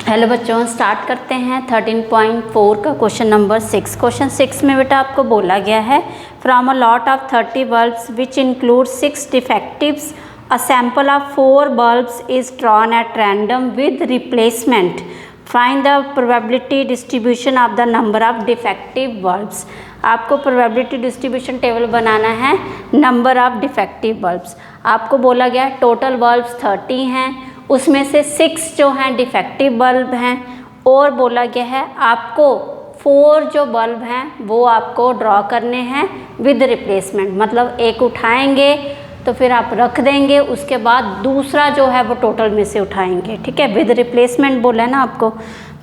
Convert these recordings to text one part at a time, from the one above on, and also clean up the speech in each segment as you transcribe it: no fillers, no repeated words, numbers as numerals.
Hello बच्चों, start करते हैं 13.4 का क्वेश्चन नंबर 6। क्वेश्चन 6 में बेटा आपको बोला गया है from a lot of 30 bulbs which include 6 डिफेक्टिव्स a sample of 4 bulbs is drawn at random with replacement. Find the probability distribution of the number of defective bulbs. आपको प्रोबेबिलिटी डिस्ट्रीब्यूशन टेबल बनाना है number of defective bulbs. आपको बोला गया total bulbs 30 हैं, उसमें से 6 जो हैं डिफेक्टिव बल्ब हैं, और बोला गया है आपको 4 जो बल्ब हैं वो आपको ड्रॉ करने हैं विद रिप्लेसमेंट। मतलब एक उठाएंगे तो फिर आप रख देंगे, उसके बाद दूसरा जो है वो टोटल में से उठाएंगे। ठीक है, विद रिप्लेसमेंट बोला है ना आपको।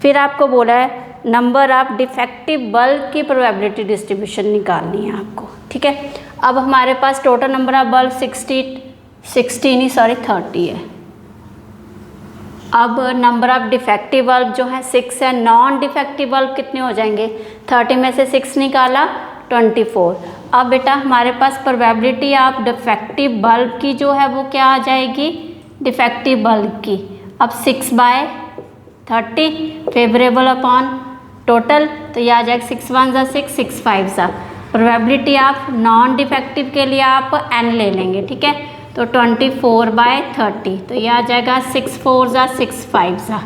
फिर आपको बोला है नंबर ऑफ डिफेक्टिव बल्ब की प्रोबेबिलिटी डिस्ट्रीब्यूशन निकालनी है आपको। ठीक है, अब हमारे पास टोटल नंबर ऑफ बल्ब 30 है। अब नंबर ऑफ डिफेक्टिव बल्ब जो है 6 है। नॉन डिफेक्टिव बल्ब कितने हो जाएंगे? 30 में से 6 निकाला 24। अब बेटा हमारे पास प्रोबेबिलिटी ऑफ डिफेक्टिव बल्ब की जो है वो क्या आ जाएगी? डिफेक्टिव बल्ब की अब 6/30 फेवरेबल अपॉन टोटल, तो यह आ जाएगा 6 1 ज़ा 6 6 5 ज़ा। प्रोबेबिलिटी ऑफ नॉन डिफेक्टिव के लिए आप n ले लेंगे। ठीक है, तो 24/30, तो यह आ जाएगा 6 4 ज़ा 6 5 ज़ा।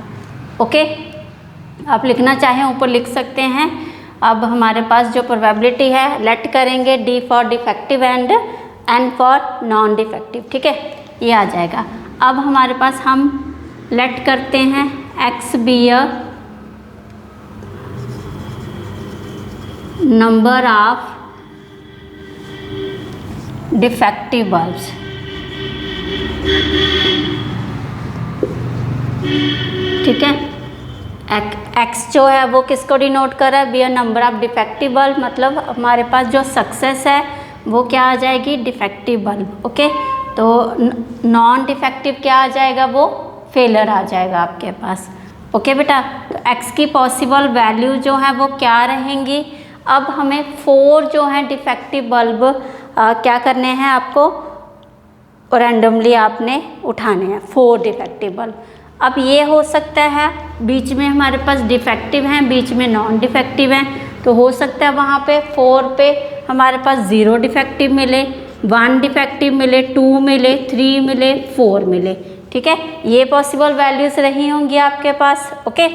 ओके, आप लिखना चाहें ऊपर लिख सकते हैं। अब हमारे पास जो प्रोबेबिलिटी है लेट करेंगे D for defective and N for non defective. ठीक है, ये आ जाएगा। अब हमारे पास हम लेट करते हैं X be a number of defective bulbs. ठीक है, एक्स जो है वो किसको डिनोट कर रहा है? Be a number of defective bulb. मतलब हमारे पास जो सक्सेस है वो क्या आ जाएगी? Defective bulb. ओके, तो नॉन डिफेक्टिव क्या आ जाएगा? वो फेलर आ जाएगा आपके पास। ओके बेटा, तो एक्स की पॉसिबल वैल्यू जो है वो क्या रहेंगी? अब हमें 4 जो है डिफेक्टिव बल्ब क्या करने हैं आपको? रैंडमली आपने उठाने हैं 4 डिफेक्टिव बल्ब। अब ये हो सकता है बीच में हमारे पास डिफेक्टिव हैं, बीच में नॉन डिफेक्टिव हैं, तो हो सकता है वहाँ पे 4 पे हमारे पास 0 डिफेक्टिव मिले, 1 डिफेक्टिव मिले, 2 मिले, 3 मिले, 4 मिले। ठीक है, ये पॉसिबल वैल्यूज़ रही होंगी आपके पास। ओके,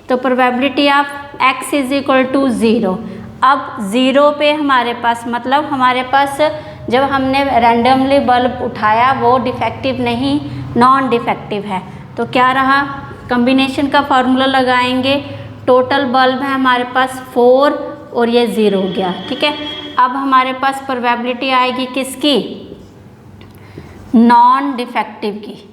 तो probability of x is equal to 0। अब 0 पे हमारे पास मतलब हमारे पास जब हमने रैंडमली बल्ब उठाया वो डिफेक्टिव नहीं नॉन डिफेक्टिव है, तो क्या रहा? कॉम्बिनेशन का फार्मूला लगाएंगे। टोटल बल्ब है हमारे पास 4 और ये 0 हो गया। ठीक है, अब हमारे पास प्रोबेबिलिटी आएगी किसकी? नॉन डिफेक्टिव की।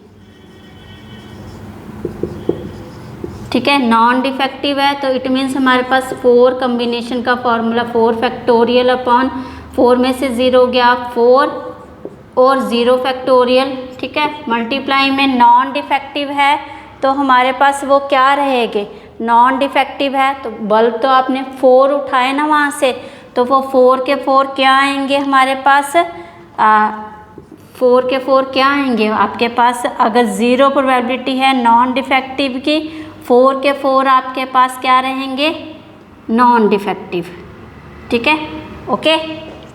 ठीक है, नॉन डिफेक्टिव है तो इट मीन्स हमारे पास 4 कॉम्बिनेशन का फॉर्मूला 4 फैक्टोरियल अपॉन 4 में से 0 गया 4 और 0 फैक्टोरियल। ठीक है, मल्टीप्लाई में नॉन डिफेक्टिव है तो हमारे पास वो क्या रहेंगे? नॉन डिफेक्टिव है तो बल्ब तो आपने 4 उठाए ना वहाँ से, तो वो 4 के 4 क्या आएंगे हमारे पास? 4 के 4 क्या आएंगे आपके पास? अगर 0 प्रोबेबिलिटी है नॉन डिफेक्टिव की, 4 के 4 आपके पास क्या रहेंगे? Non defective. ठीक है, ओके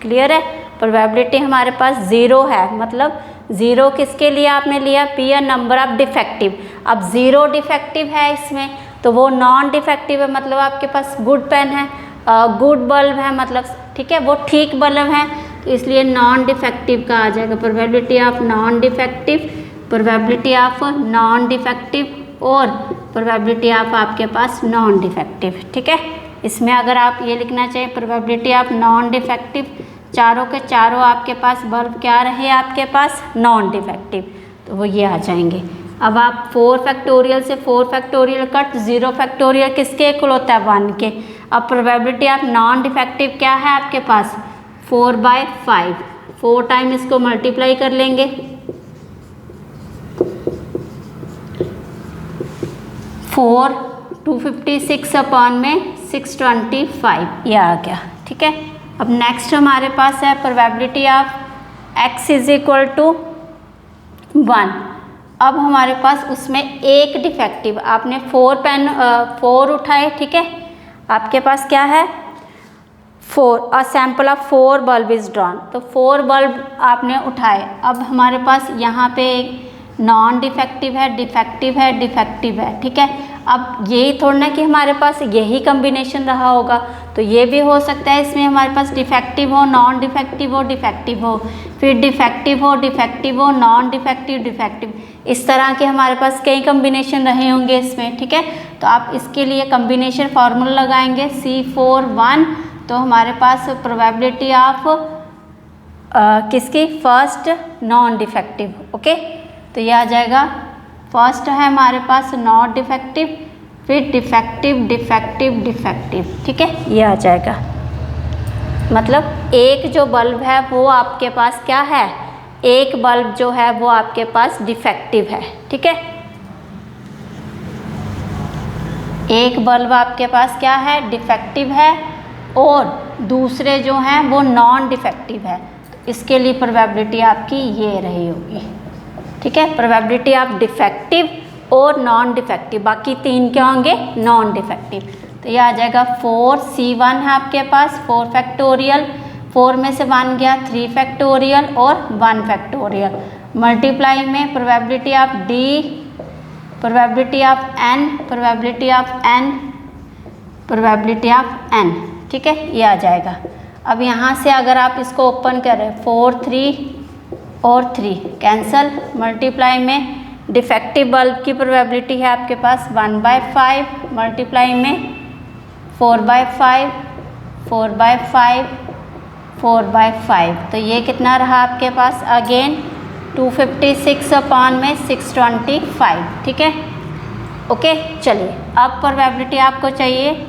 क्लियर है। प्रोबेबिलिटी हमारे पास 0 है, मतलब 0 किसके लिए आपने लिया? P a number of defective. अब 0 डिफेक्टिव है इसमें, तो वो नॉन डिफेक्टिव है, मतलब आपके पास गुड पेन है, गुड बल्ब है, मतलब ठीक है वो ठीक बल्ब है, तो इसलिए नॉन डिफेक्टिव का आ जाएगा। Probability of non defective, probability of non defective और प्रोबेबिलिटी ऑफ आपके पास नॉन डिफेक्टिव। ठीक है, इसमें अगर आप ये लिखना चाहिए प्रोबेबिलिटी ऑफ नॉन डिफेक्टिव, चारों के चारों आपके पास बल्ब क्या रहे आपके पास? नॉन डिफेक्टिव, तो वो ये आ जाएंगे। अब आप 4 फैक्टोरियल से 4 फैक्टोरियल कट, 0 फैक्टोरियल किसके इक्वल होता है? 1 के। अब प्रोबेबिलिटी ऑफ नॉन डिफेक्टिव क्या है आपके पास? 4/5। 4 टाइम इसको मल्टीप्लाई कर लेंगे, 4 256 अपॉन में 625, ये आ गया। ठीक है, अब नेक्स्ट हमारे पास है probability of x is equal to 1। अब हमारे पास उसमें एक डिफेक्टिव, आपने 4 उठाए, ठीक है, आपके पास क्या है 4, a sample of 4 bulb is drawn, तो 4 बल्ब आपने उठाए। अब हमारे पास यहाँ पे नॉन डिफेक्टिव है, डिफेक्टिव है, डिफेक्टिव है, ठीक है। अब यही थोड़ा ना कि हमारे पास यही कम्बिनेशन रहा होगा, तो ये भी हो सकता है इसमें हमारे पास डिफेक्टिव हो, नॉन डिफेक्टिव हो, डिफेक्टिव हो, फिर डिफेक्टिव हो, डिफेक्टिव हो, नॉन डिफेक्टिव, डिफेक्टिव, इस तरह के हमारे पास कई कम्बिनेशन रहे होंगे इसमें, ठीक है। तो आप इसके लिए कम्बिनेशन फार्मूला लगाएंगे C4 1, तो हमारे पास प्रोबेबिलिटी ऑफ किसकी, फर्स्ट नॉन डिफेक्टिव, ओके। तो ये आ जाएगा, फर्स्ट है हमारे पास नॉट डिफेक्टिव, फिर डिफेक्टिव, डिफेक्टिव, डिफेक्टिव, ठीक है, ये आ जाएगा। मतलब एक जो बल्ब है वो आपके पास क्या है, एक बल्ब जो है वो आपके पास डिफेक्टिव है, ठीक है। एक बल्ब आपके पास क्या है, डिफेक्टिव है, और दूसरे जो हैं वो नॉन डिफेक्टिव है। तो इसके लिए प्रोबेबिलिटी आपकी ये रही होगी, ठीक है, प्रोबेबिलिटी ऑफ डिफेक्टिव और नॉन डिफेक्टिव, बाकी 3 क्या होंगे, नॉन डिफेक्टिव। तो ये आ जाएगा 4C1 है आपके पास, 4 फैक्टोरियल, 4 में से 1 गया, 3 फैक्टोरियल और 1 फैक्टोरियल, मल्टीप्लाई में probability of D, probability of N, probability of N, probability of N, ठीक है, ये आ जाएगा। अब यहाँ से अगर आप इसको ओपन करें, 4 3 और 3 कैंसल, मल्टीप्लाई में डिफेक्टिव बल्ब की प्रोबेबिलिटी है आपके पास 1/5, मल्टीप्लाई में 4/5, 4/5, 4/5, तो ये कितना रहा आपके पास, अगेन 256 अपॉन में 625, ठीक है, ओके। चलिए अब प्रोबेबिलिटी आपको चाहिए,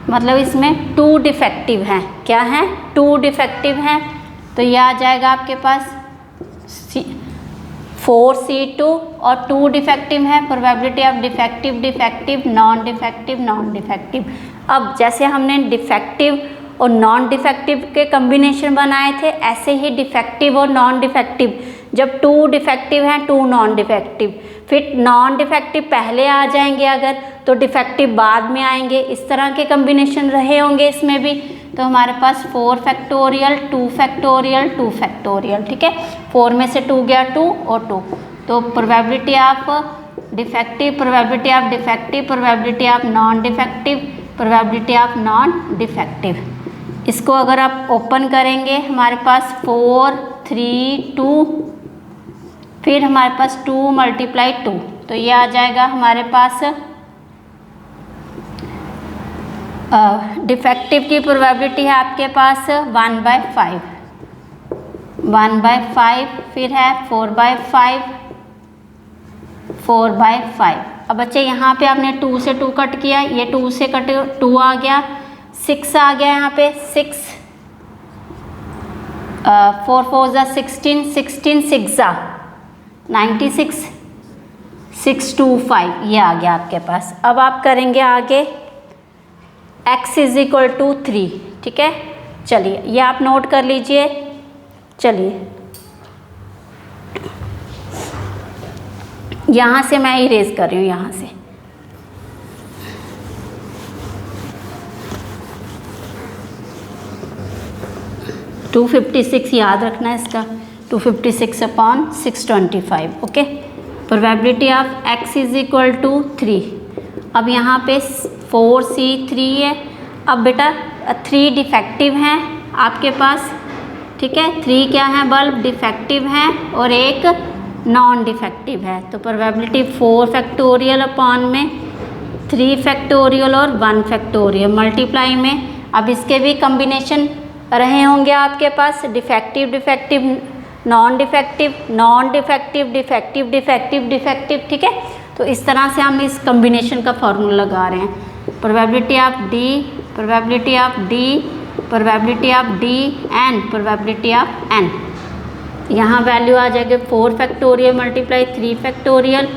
मतलब इसमें 2 डिफेक्टिव हैं, क्या हैं, 2 डिफेक्टिव हैं, तो यह आ जाएगा आपके पास 4C2 और 2 डिफेक्टिव है, probability of defective, defective, non defective, non defective. अब जैसे हमने डिफेक्टिव और नॉन डिफेक्टिव के कम्बिनेशन बनाए थे, ऐसे ही डिफेक्टिव और नॉन डिफेक्टिव, जब 2 डिफेक्टिव हैं 2 नॉन डिफेक्टिव, फिर नॉन डिफेक्टिव पहले आ जाएंगे अगर, तो डिफेक्टिव बाद में आएंगे, इस तरह के कम्बिनेशन रहे होंगे इसमें भी। तो हमारे पास 4 फैक्टोरियल, 2 फैक्टोरियल, 2 फैक्टोरियल, ठीक है, 4 में से 2 गया 2 और 2, तो probability of defective, probability of defective, probability of non defective, probability of non defective. इसको अगर आप ओपन करेंगे हमारे पास 4 3 2, फिर हमारे पास 2 × 2, तो ये आ जाएगा हमारे पास डिफेक्टिव की प्रोबेबिलिटी है आपके पास 1/5, 1/5, फिर है 4/5, 4/5। अब बच्चे यहाँ पे आपने 2 से 2 कट किया, ये 2 से कट 2 आ गया, 6 आ गया यहाँ पे 6, 4 4 ज़ा 16, 16 6 ज़ा 96, 625, ये आ गया आपके पास। अब आप करेंगे आगे x = 3, ठीक है, चलिए ये आप नोट कर लीजिए। चलिए यहाँ से मैं इरेज कर रही हूँ, यहाँ से (256) याद रखना है इसका, 256 upon 625, okay. Probability of x = 3। अब यहाँ पे 4C3 है। अब बेटा 3 डिफेक्टिव हैं आपके पास, ठीक है, 3 क्या है, बल्ब डिफेक्टिव हैं और एक नॉन डिफेक्टिव है, तो प्रोबेबिलिटी 4 फैक्टोरियल अपॉन में 3 फैक्टोरियल और 1 फैक्टोरियल, मल्टीप्लाई में, अब इसके भी कम्बिनेशन रहे होंगे आपके पास, defective defective, non defective, non defective, defective defective, defective, ठीक है। तो इस तरह से हम इस कम्बिनेशन का फॉर्मूला लगा रहे हैं। Probability of D, probability of D, probability of D and probability of N। यहाँ वैल्यू आ जाएगी 4 फैक्टोरियल मल्टीप्लाई 3 फैक्टोरियल,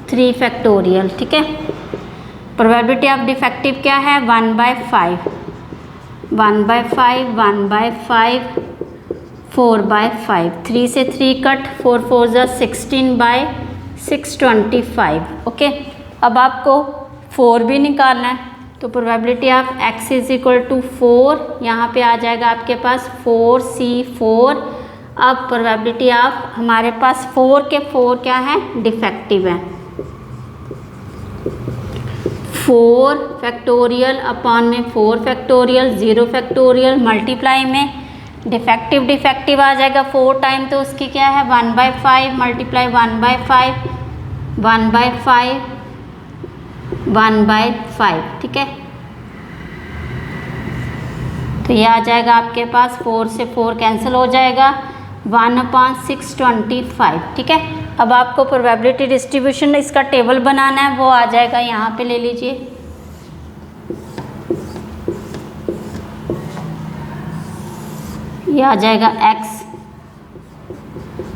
3 फैक्टोरियल, ठीक है। प्रोबेबिलिटी ऑफ डिफेक्टिव क्या है, 1/5, 1/5, 1/5, 4/5, 3 से 3 कट, 4 4 ज़ा 16/6, 625। ओके, अब आपको 4 भी निकालना है, तो probability of x is equal to 4, यहाँ पे आ जाएगा आपके पास 4C4। अब प्रोबेबिलिटी ऑफ हमारे पास 4 के 4 क्या है, डिफेक्टिव है। 4 फैक्टोरियल अपॉन में 4 फैक्टोरियल 0 फैक्टोरियल मल्टीप्लाई में डिफेक्टिव आ जाएगा 4 टाइम, तो उसकी क्या है 1/5 मल्टीप्लाई 1/5 1/5 1/5। ठीक है, तो ये आ जाएगा आपके पास 4 से 4 कैंसिल हो जाएगा 1/625। ठीक है, अब आपको प्रोबेबिलिटी डिस्ट्रीब्यूशन इसका टेबल बनाना है, वो आ जाएगा यहाँ पे ले लीजिए। ये आ जाएगा x,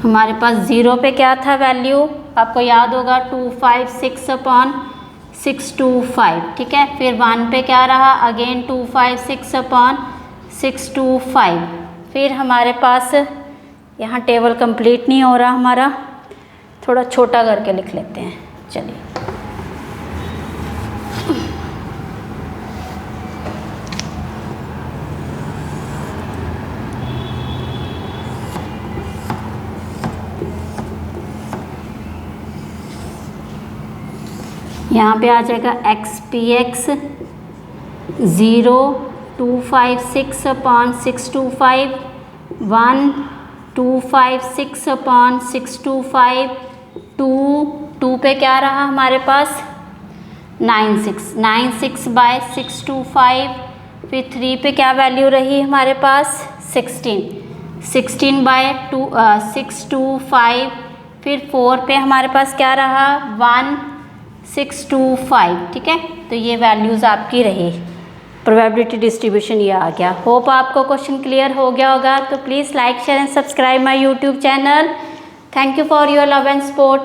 हमारे पास 0 पे क्या था वैल्यू, आपको याद होगा 256/625। ठीक है, फिर 1 पे क्या रहा, अगेन 256/625। फिर हमारे पास यहाँ टेबल कंप्लीट नहीं हो रहा हमारा, थोड़ा छोटा करके लिख लेते हैं। चलिए, यहाँ पे आ जाएगा XPX 0 256/625 1 256/625 2 पे क्या रहा हमारे पास 96/625। फिर 3 पे क्या वैल्यू रही हमारे पास 16/625। फिर 4 पे हमारे पास क्या रहा 1625। ठीक है, तो ये वैल्यूज़ आपकी रही। प्रोबेबिलिटी डिस्ट्रीब्यूशन ये आ गया। होप आपको क्वेश्चन क्लियर हो गया होगा। तो please like share and subscribe my YouTube channel. Thank you for your love and support.